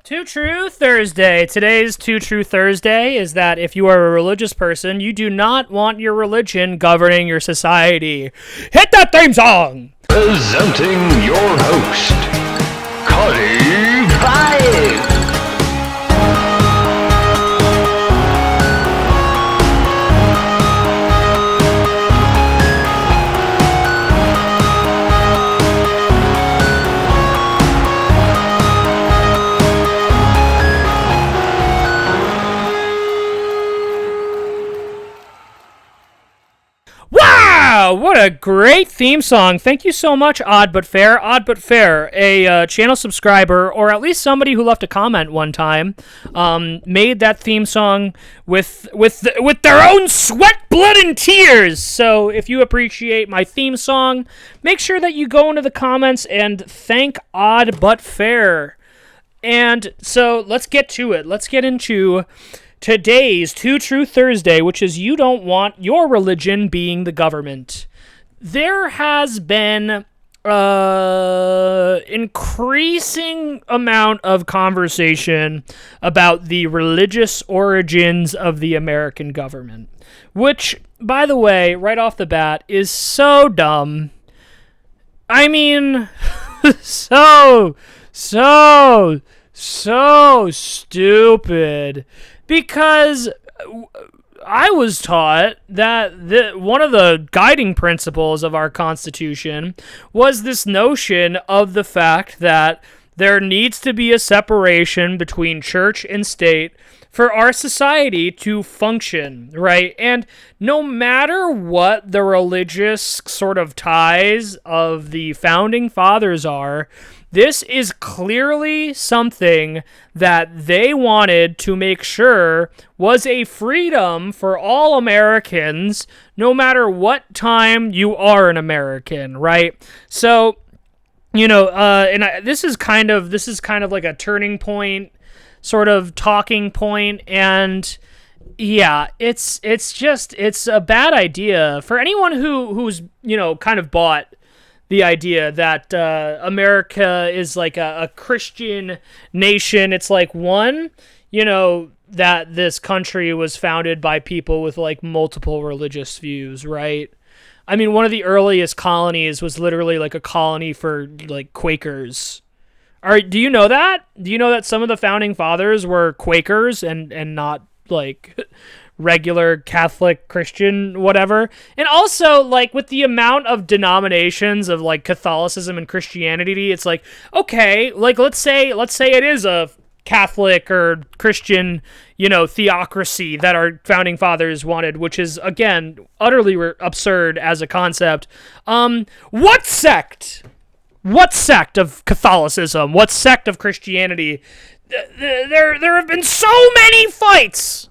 Two True Thursday. Today's Two True Thursday is that if you are a religious person, you do not want your religion governing your society. Hit that theme song! Presenting your host, Cuddy Vibe. Wow, what a great theme song. Thank you so much, Odd But Fair. Odd But Fair, a channel subscriber, or at least somebody who left a comment one time, made that theme song with their own sweat, blood, and tears. So if you appreciate my theme song, make sure that you go into the comments and thank Odd But Fair. And so let's get to it. Let's get into today's Two True Thursday, which is you don't want your religion being the government. There has been increasing amount of conversation about the religious origins of the American government, which, by the way, right off the bat, is so dumb. I mean, so stupid. Because I was taught that one of the guiding principles of our Constitution was this notion of the fact that there needs to be a separation between church and state for our society to function, right? And no matter what the religious sort of ties of the founding fathers are, this is clearly something that they wanted to make sure was a freedom for all Americans, no matter what time you are an American, right? So, you know, this is kind of like a turning point, sort of talking point, and yeah, it's a bad idea for anyone who's kind of bought the idea that America is like a Christian nation. It's like, one, that this country was founded by people with like multiple religious views, right? I mean, one of the earliest colonies was literally like a colony for like Quakers. Do you know that? Do you know that some of the founding fathers were Quakers and not like regular Catholic Christian whatever? And also, like, with the amount of denominations of like Catholicism and Christianity, it's like, okay, like let's say it is a Catholic or Christian, theocracy that our founding fathers wanted, which is again utterly absurd as a concept. What sect of Catholicism? What sect of Christianity? There have been so many fights.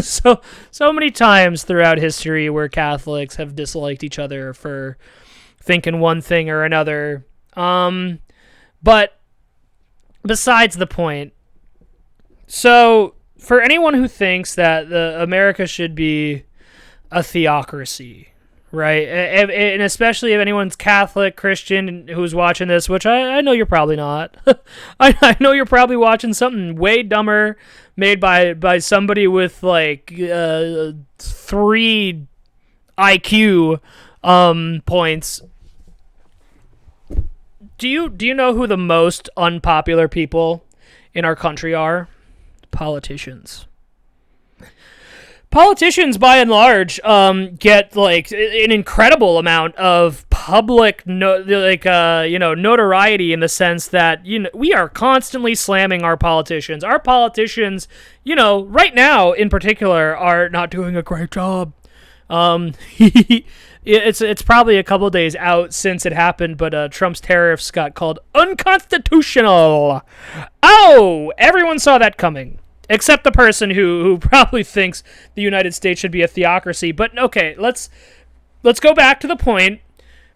so many times throughout history where Catholics have disliked each other for thinking one thing or another. But besides the point, so for anyone who thinks that America should be a theocracy, right? And especially if anyone's Catholic, Christian, who's watching this, which I know you're probably not. I know you're probably watching something way dumber made by somebody with like 3 IQ points. Do you know who the most unpopular people in our country are? Politicians. Politicians, by and large, get like an incredible amount of public, notoriety in the sense that we are constantly slamming our politicians. Our politicians, right now in particular, are not doing a great job. It's probably a couple days out since it happened, but Trump's tariffs got called unconstitutional. Oh, everyone saw that coming. Except the person who probably thinks the United States should be a theocracy. But okay, let's go back to the point.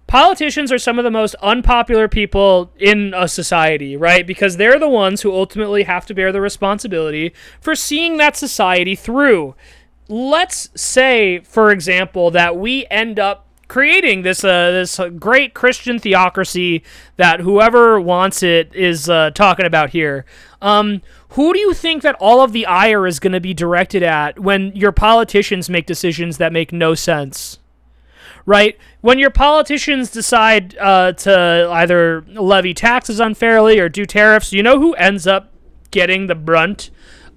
Politicians are some of the most unpopular people in a society, right? Because they're the ones who ultimately have to bear the responsibility for seeing that society through. Let's say, for example, that we end up creating this great Christian theocracy that whoever wants it is talking about here. Who do you think that all of the ire is going to be directed at when your politicians make decisions that make no sense? Right? When your politicians decide to either levy taxes unfairly or do tariffs, you know who ends up getting the brunt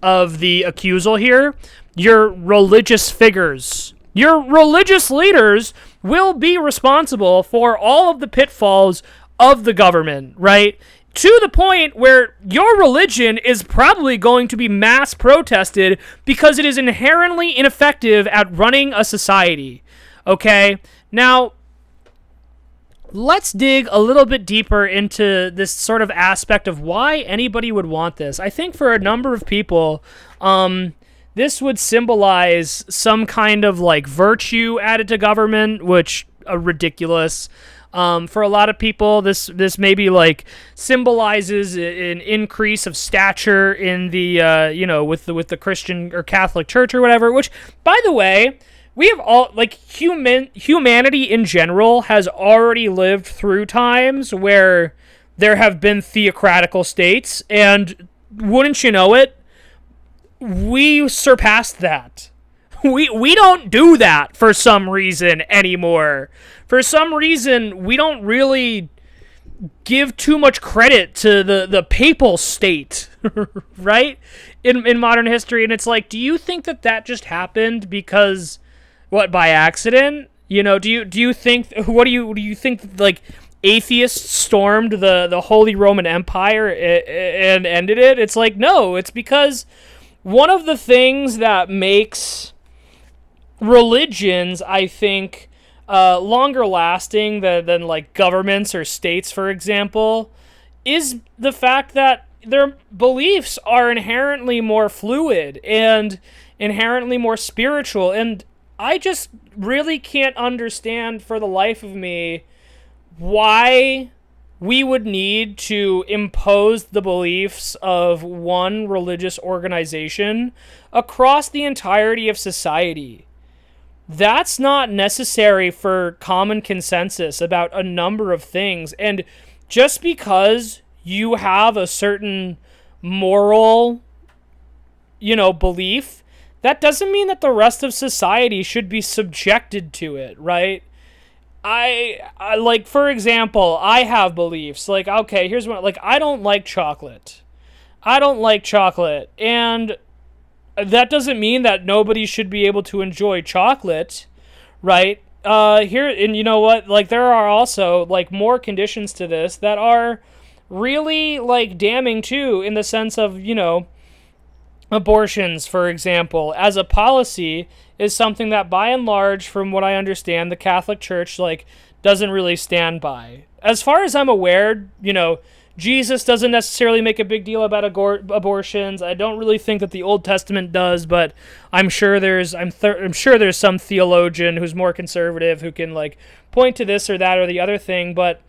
of the accusal here? Your religious figures. Your religious leaders will be responsible for all of the pitfalls of the government, right? To the point where your religion is probably going to be mass protested because it is inherently ineffective at running a society, okay? Now, let's dig a little bit deeper into this sort of aspect of why anybody would want this. I think for a number of people, this would symbolize some kind of like virtue added to government, which are ridiculous. For a lot of people, this maybe like symbolizes an increase of stature in the with the Christian or Catholic Church or whatever. Which, by the way, we have all like humanity in general has already lived through times where there have been theocratical states, and wouldn't you know it, we surpassed that. We don't do that for some reason anymore. For some reason, we don't really give too much credit to the papal state, right? In modern history, and it's like, do you think that just happened because by accident? You know, do you think do you think like atheists stormed the Holy Roman Empire and ended it? It's like, no, it's because one of the things that makes religions, I think, longer lasting than like governments or states, for example, is the fact that their beliefs are inherently more fluid and inherently more spiritual. And I just really can't understand for the life of me why we would need to impose the beliefs of one religious organization across the entirety of society. That's not necessary for common consensus about a number of things. And just because you have a certain moral, belief, that doesn't mean that the rest of society should be subjected to it, right? I like, for example, I have beliefs. Like, okay, here's one. Like, I don't like chocolate. And that doesn't mean that nobody should be able to enjoy chocolate, right? And you know what? Like, there are also, like, more conditions to this that are really, like, damning, too, in the sense of, abortions, for example, as a policy is something that, by and large, from what I understand, the Catholic Church, like, doesn't really stand by. As far as I'm aware, Jesus doesn't necessarily make a big deal about abortions. I don't really think that the Old Testament does, but I'm sure there's some theologian who's more conservative who can like point to this or that or the other thing. But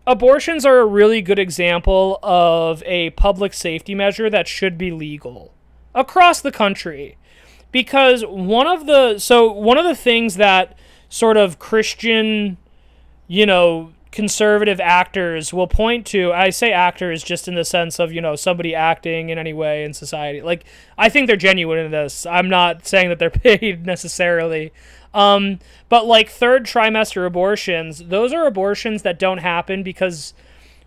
abortions are a really good example of a public safety measure that should be legal across the country, because one of the things that sort of Christian, conservative actors will point to, I say actors just in the sense of, somebody acting in any way in society. Like, I think they're genuine in this. I'm not saying that they're paid necessarily. But like third trimester abortions, those are abortions that don't happen because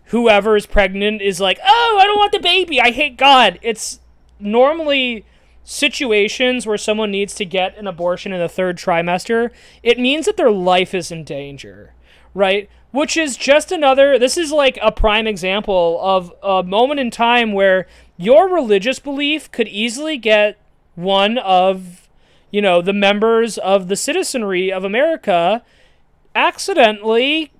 whoever is pregnant is like, oh, I don't want the baby, I hate God. It's normally situations where someone needs to get an abortion in the third trimester. It means that their life is in danger, right? Which is just this is like a prime example of a moment in time where your religious belief could easily get one of, the members of the citizenry of America accidentally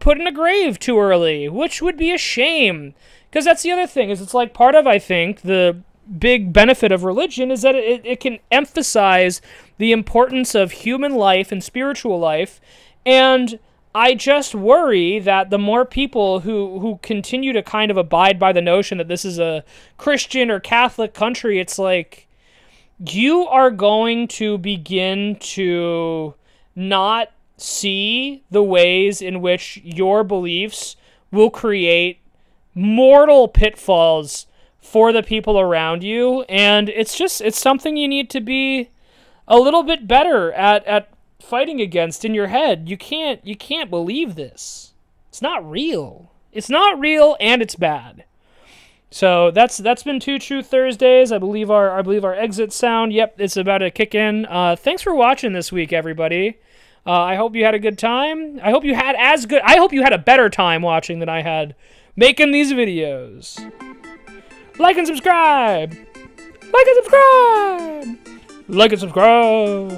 put in a grave too early, which would be a shame. Because that's the other thing, is it's like part of, I think, the big benefit of religion is that it can emphasize the importance of human life and spiritual life. And I just worry that the more people who continue to kind of abide by the notion that this is a Christian or Catholic country, it's like you are going to begin to not see the ways in which your beliefs will create mortal pitfalls for the people around you, and it's something you need to be a little bit better at fighting against in your head. You can't believe this. It's not real. It's not real, and it's bad. So that's been Two Truth Thursdays. I believe our exit sound. Yep, it's about to kick in. Thanks for watching this week, everybody. I hope you had a good time. I hope you had a better time watching than I had making these videos. Like and subscribe. Like and subscribe. Like and subscribe.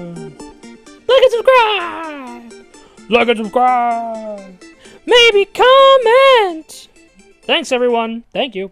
Like and subscribe. Like and subscribe. Maybe comment. Thanks, everyone. Thank you.